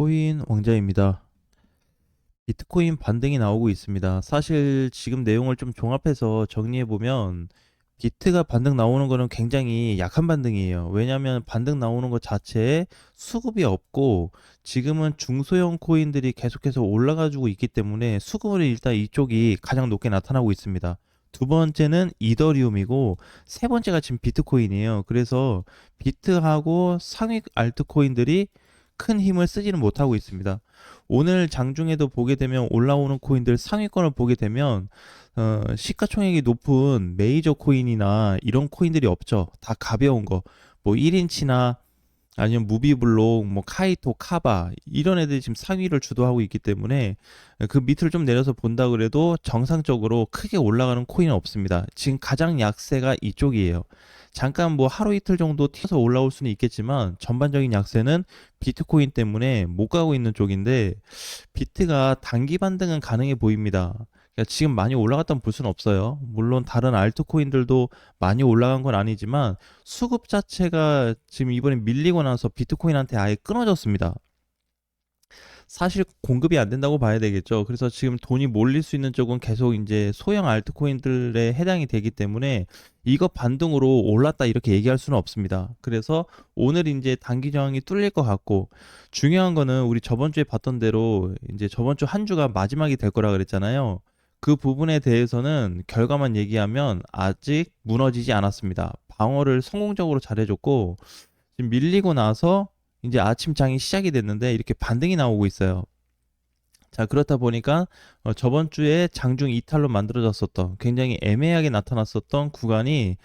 코인 왕자입니다. 비트코인 반등이 나오고 있습니다. 사실 지금 내용을 좀 종합해서 정리해보면 비트가 반등 나오는 거는 굉장히 약한 반등이에요. 왜냐하면 반등 나오는 것 자체에 수급이 없고 지금은 중소형 코인들이 계속해서 올라가지고 있기 때문에 수급을 일단 이쪽이 가장 높게 나타나고 있습니다. 두 번째는 이더리움이고 세 번째가 지금 비트코인이에요. 그래서 비트하고 상위 알트코인들이 큰 힘을 쓰지는 못하고 있습니다. 오늘 장중에도 보게 되면 올라오는 코인들 상위권을 보게 되면 시가총액이 높은 메이저 코인이나 이런 코인들이 없죠. 다 가벼운 거. 뭐 1인치나 아니면 무비블록, 뭐 카이토, 카바 이런 애들이 지금 상위를 주도하고 있기 때문에 그 밑을 좀 내려서 본다 그래도 정상적으로 크게 올라가는 코인은 없습니다. 지금 가장 약세가 이쪽이에요. 잠깐 뭐 하루 이틀 정도 튀어서 올라올 수는 있겠지만 전반적인 약세는 비트코인 때문에 못 가고 있는 쪽인데 비트가 단기 반등은 가능해 보입니다. 그러니까 지금 많이 올라갔다면 볼 수는 없어요. 물론 다른 알트코인들도 많이 올라간 건 아니지만 수급 자체가 지금 이번에 밀리고 나서 비트코인한테 아예 끊어졌습니다. 사실 공급이 안 된다고 봐야 되겠죠. 그래서 지금 돈이 몰릴 수 있는 쪽은 계속 이제 소형 알트코인들에 해당이 되기 때문에 이거 반등으로 올랐다 이렇게 얘기할 수는 없습니다. 그래서 오늘 이제 단기 저항이 뚫릴 것 같고 중요한 거는 우리 저번 주에 봤던 대로 이제 저번 주 한 주가 마지막이 될 거라 그랬잖아요. 그 부분에 대해서는 결과만 얘기하면 아직 무너지지 않았습니다. 방어를 성공적으로 잘해줬고 지금 밀리고 나서 이제 아침장이 시작이 됐는데 이렇게 반등이 나오고 있어요. 자, 그렇다 보니까 저번 주에 장중 이탈로 만들어졌었던 굉장히 애매하게 나타났었던 구간이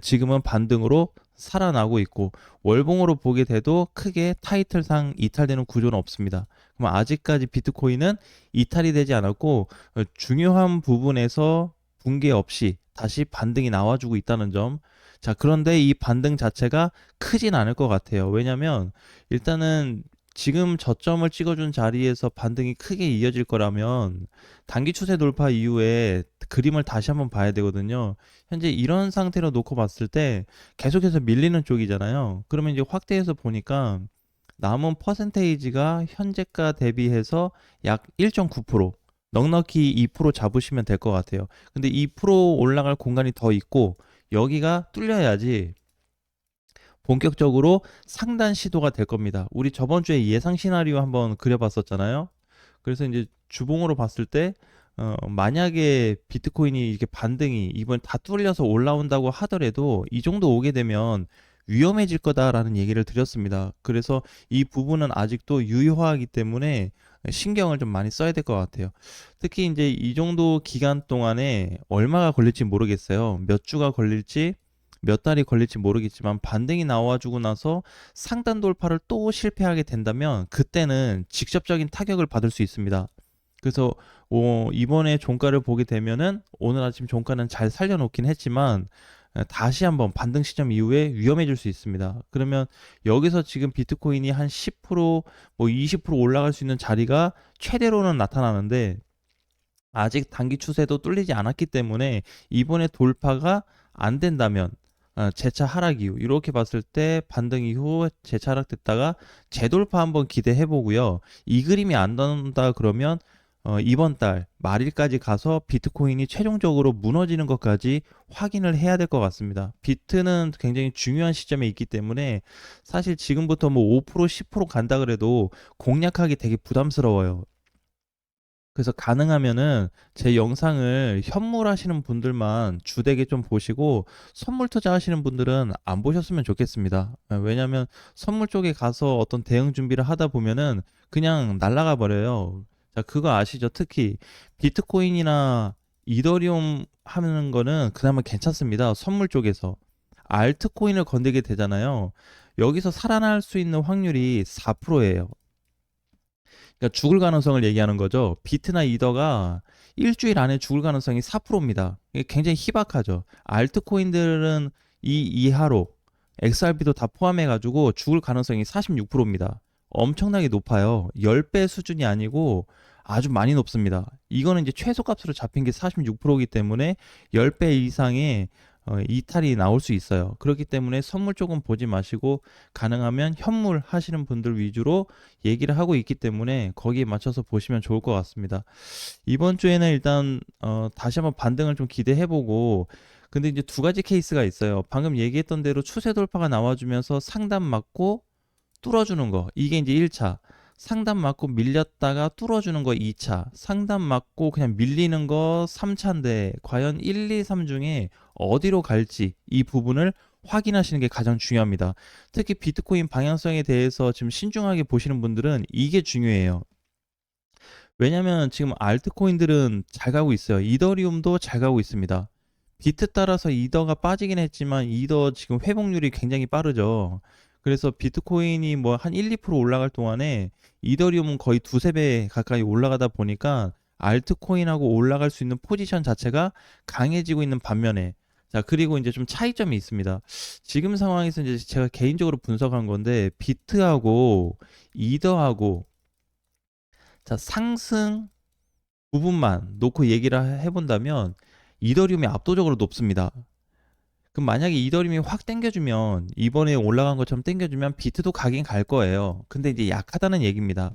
지금은 반등으로 살아나고 있고 월봉으로 보게 돼도 크게 타이틀상 이탈되는 구조는 없습니다. 그럼 아직까지 비트코인은 이탈이 되지 않았고 중요한 부분에서 붕괴 없이 다시 반등이 나와주고 있다는 점. 자, 그런데 이 반등 자체가 크진 않을 것 같아요. 왜냐면 일단은 지금 저점을 찍어준 자리에서 반등이 크게 이어질 거라면 단기 추세 돌파 이후에 그림을 다시 한번 봐야 되거든요. 현재 이런 상태로 놓고 봤을 때 계속해서 밀리는 쪽이잖아요. 그러면 이제 확대해서 보니까 남은 퍼센테이지가 현재가 대비해서 약 1.9%, 넉넉히 2% 잡으시면 될 것 같아요. 근데 2% 올라갈 공간이 더 있고 여기가 뚫려야지 본격적으로 상단 시도가 될 겁니다. 우리 저번 주에 예상 시나리오 한번 그려봤었잖아요. 그래서 이제 주봉으로 봤을 때 만약에 비트코인이 이렇게 반등이 이번 다 뚫려서 올라온다고 하더라도 이 정도 오게 되면 위험해질 거다라는 얘기를 드렸습니다. 그래서 이 부분은 아직도 유효하기 때문에 신경을 좀 많이 써야 될 것 같아요. 특히 이제 이 정도 기간 동안에 얼마가 걸릴지 모르겠어요. 몇 주가 걸릴지 몇 달이 걸릴지 모르겠지만 반등이 나와주고 나서 상단 돌파를 또 실패하게 된다면 그때는 직접적인 타격을 받을 수 있습니다. 그래서 이번에 종가를 보게 되면은 오늘 아침 종가는 잘 살려놓긴 했지만 다시 한번 반등 시점 이후에 위험해질 수 있습니다. 그러면 여기서 지금 비트코인이 한 10%뭐 20% 올라갈 수 있는 자리가 최대로는 나타나는데 아직 단기 추세도 뚫리지 않았기 때문에 이번에 돌파가 안 된다면 재차 하락 이후 이렇게 봤을 때 반등 이후 재차 하락됐다가 재돌파 한번 기대해 보고요. 이 그림이 안 나온다 그러면 이번 달 말일까지 가서 비트코인이 최종적으로 무너지는 것까지 확인을 해야 될 것 같습니다. 비트는 굉장히 중요한 시점에 있기 때문에 사실 지금부터 뭐 5% 10% 간다 그래도 공략하기 되게 부담스러워요. 그래서 가능하면은 제 영상을 현물하시는 분들만 주되게 좀 보시고 선물 투자하시는 분들은 안 보셨으면 좋겠습니다. 왜냐면 선물 쪽에 가서 어떤 대응 준비를 하다 보면은 그냥 날아가 버려요. 자, 그거 아시죠? 특히 비트코인이나 이더리움 하는 거는 그나마 괜찮습니다. 선물 쪽에서. 알트코인을 건들게 되잖아요. 여기서 살아날 수 있는 확률이 4%예요. 그러니까 죽을 가능성을 얘기하는 거죠. 비트나 이더가 일주일 안에 죽을 가능성이 4%입니다. 이게 굉장히 희박하죠. 알트코인들은 이 이하로 XRP도 다 포함해가지고 죽을 가능성이 46%입니다. 엄청나게 높아요. 10배 수준이 아니고 아주 많이 높습니다. 이거는 이제 최소값으로 잡힌 게 46%이기 때문에 10배 이상의 이탈이 나올 수 있어요. 그렇기 때문에 선물 쪽은 보지 마시고 가능하면 현물 하시는 분들 위주로 얘기를 하고 있기 때문에 거기에 맞춰서 보시면 좋을 것 같습니다. 이번 주에는 일단 다시 한번 반등을 좀 기대해보고, 근데 이제 두 가지 케이스가 있어요. 방금 얘기했던 대로 추세 돌파가 나와주면서 상단 맞고 뚫어주는 거, 이게 이제 1차. 상단 맞고 밀렸다가 뚫어주는 거 2차. 상단 맞고 그냥 밀리는 거 3차인데 과연 1, 2, 3 중에 어디로 갈지 이 부분을 확인하시는 게 가장 중요합니다. 특히 비트코인 방향성에 대해서 지금 신중하게 보시는 분들은 이게 중요해요. 왜냐면 지금 알트코인들은 잘 가고 있어요. 이더리움도 잘 가고 있습니다. 비트 따라서 이더가 빠지긴 했지만 이더 지금 회복률이 굉장히 빠르죠. 그래서 비트코인이 뭐 한 1, 2% 올라갈 동안에 이더리움은 거의 두세 배 가까이 올라가다 보니까 알트코인하고 올라갈 수 있는 포지션 자체가 강해지고 있는 반면에, 자, 그리고 이제 좀 차이점이 있습니다. 지금 상황에서 이제 제가 개인적으로 분석한 건데 비트하고 이더하고, 자, 상승 부분만 놓고 얘기를 해본다면 이더리움이 압도적으로 높습니다. 그럼 만약에 이더리움이 확 땡겨주면, 이번에 올라간 것처럼 땡겨주면 비트도 가긴 갈 거예요. 근데 이제 약하다는 얘기입니다.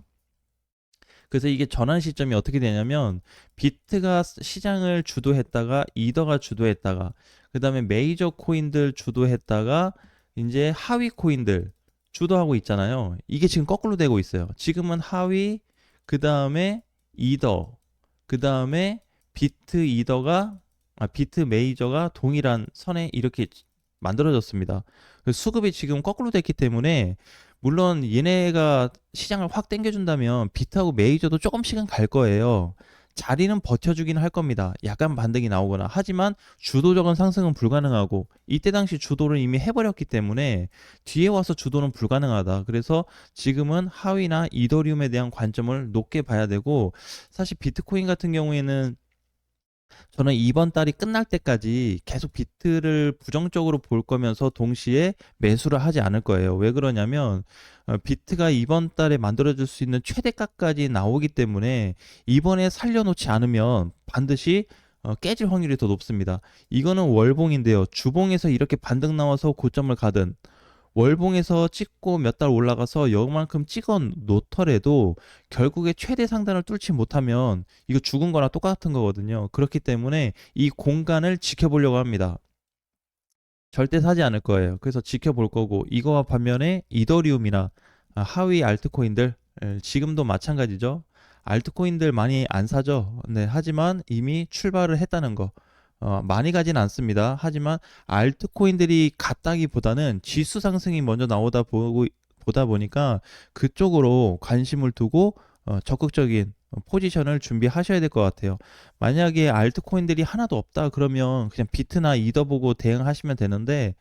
그래서 이게 전환 시점이 어떻게 되냐면 비트가 시장을 주도했다가 이더가 주도했다가 그 다음에 메이저 코인들 주도했다가 이제 하위 코인들 주도하고 있잖아요. 이게 지금 거꾸로 되고 있어요. 지금은 하위, 그 다음에 이더, 그 다음에 비트 이더가, 비트 메이저가 동일한 선에 이렇게 만들어졌습니다. 수급이 지금 거꾸로 됐기 때문에 물론 얘네가 시장을 확 당겨준다면 비트하고 메이저도 조금씩은 갈 거예요. 자리는 버텨주긴 할 겁니다. 약간 반등이 나오거나. 하지만 주도적인 상승은 불가능하고, 이때 당시 주도를 이미 해버렸기 때문에 뒤에 와서 주도는 불가능하다. 그래서 지금은 하위나 이더리움에 대한 관점을 높게 봐야 되고, 사실 비트코인 같은 경우에는 저는 이번 달이 끝날 때까지 계속 비트를 부정적으로 볼 거면서 동시에 매수를 하지 않을 거예요. 왜 그러냐면 비트가 이번 달에 만들어질 수 있는 최대가까지 나오기 때문에 이번에 살려놓지 않으면 반드시 깨질 확률이 더 높습니다. 이거는 월봉인데요. 주봉에서 이렇게 반등 나와서 고점을 가든 월봉에서 찍고 몇 달 올라가서 요만큼 찍어 놓더라도 결국에 최대 상단을 뚫지 못하면 이거 죽은 거나 똑같은 거거든요. 그렇기 때문에 이 공간을 지켜보려고 합니다. 절대 사지 않을 거예요. 그래서 지켜볼 거고, 이거와 반면에 이더리움이나 하위 알트코인들, 지금도 마찬가지죠. 알트코인들 많이 안 사죠. 네, 하지만 이미 출발을 했다는 거. 많이 가진 않습니다. 하지만 알트코인들이 갔다기보다는 지수 상승이 먼저 보다 보니까 그쪽으로 관심을 두고 적극적인 포지션을 준비하셔야 될 것 같아요. 만약에 알트코인들이 하나도 없다 그러면 그냥 비트나 이더 보고 대응하시면 되는데,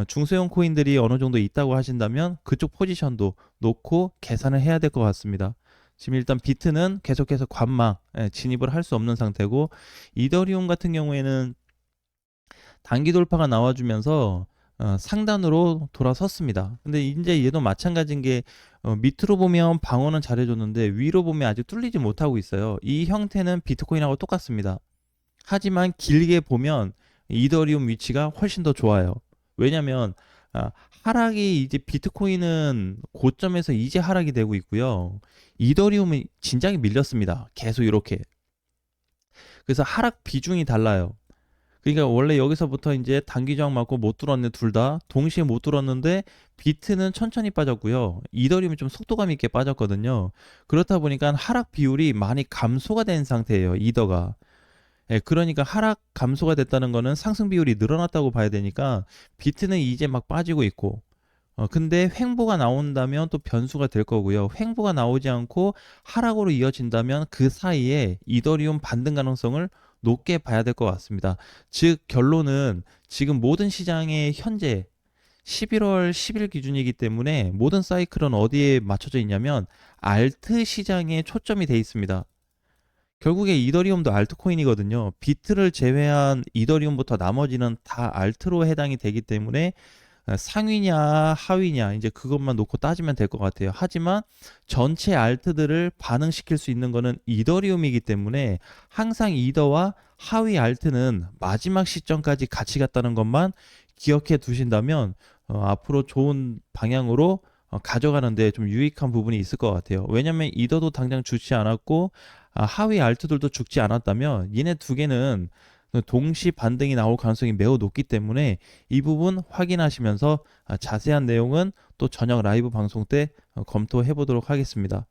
중소형 코인들이 어느 정도 있다고 하신다면 그쪽 포지션도 놓고 계산을 해야 될 것 같습니다. 지금 일단 비트는 계속해서 관망, 진입을 할 수 없는 상태고, 이더리움 같은 경우에는 단기 돌파가 나와주면서 상단으로 돌아섰습니다. 근데 이제 얘도 마찬가지인 게 밑으로 보면 방어는 잘해줬는데 위로 보면 아직 뚫리지 못하고 있어요. 이 형태는 비트코인하고 똑같습니다. 하지만 길게 보면 이더리움 위치가 훨씬 더 좋아요. 왜냐면 하락이, 이제 비트코인은 고점에서 이제 하락이 되고 있고요. 이더리움이 진작에 밀렸습니다. 계속 이렇게. 그래서 하락 비중이 달라요. 그러니까 원래 여기서부터 이제 단기 저항 맞고 못 뚫었네, 둘 다 동시에 못 뚫었는데 비트는 천천히 빠졌고요. 이더리움이 좀 속도감 있게 빠졌거든요. 그렇다 보니까 하락 비율이 많이 감소가 된 상태예요, 이더가. 예, 그러니까 하락 감소가 됐다는 거는 상승 비율이 늘어났다고 봐야 되니까 비트는 이제 막 빠지고 있고, 근데 횡보가 나온다면 또 변수가 될 거고요. 횡보가 나오지 않고 하락으로 이어진다면 그 사이에 이더리움 반등 가능성을 높게 봐야 될 것 같습니다. 즉 결론은 지금 모든 시장의 현재 11월 10일 기준이기 때문에 모든 사이클은 어디에 맞춰져 있냐면 알트 시장에 초점이 돼 있습니다. 결국에 이더리움도 알트코인이거든요. 비트를 제외한 이더리움부터 나머지는 다 알트로 해당이 되기 때문에 상위냐 하위냐 이제 그것만 놓고 따지면 될 것 같아요. 하지만 전체 알트들을 반응시킬 수 있는 거는 이더리움이기 때문에 항상 이더와 하위 알트는 마지막 시점까지 같이 갔다는 것만 기억해 두신다면 앞으로 좋은 방향으로 가져가는데 좀 유익한 부분이 있을 것 같아요. 왜냐면 이더도 당장 죽지 않았고 하위 알트들도 죽지 않았다면 얘네 두 개는 동시 반등이 나올 가능성이 매우 높기 때문에 이 부분 확인하시면서 자세한 내용은 또 저녁 라이브 방송 때 검토해 보도록 하겠습니다.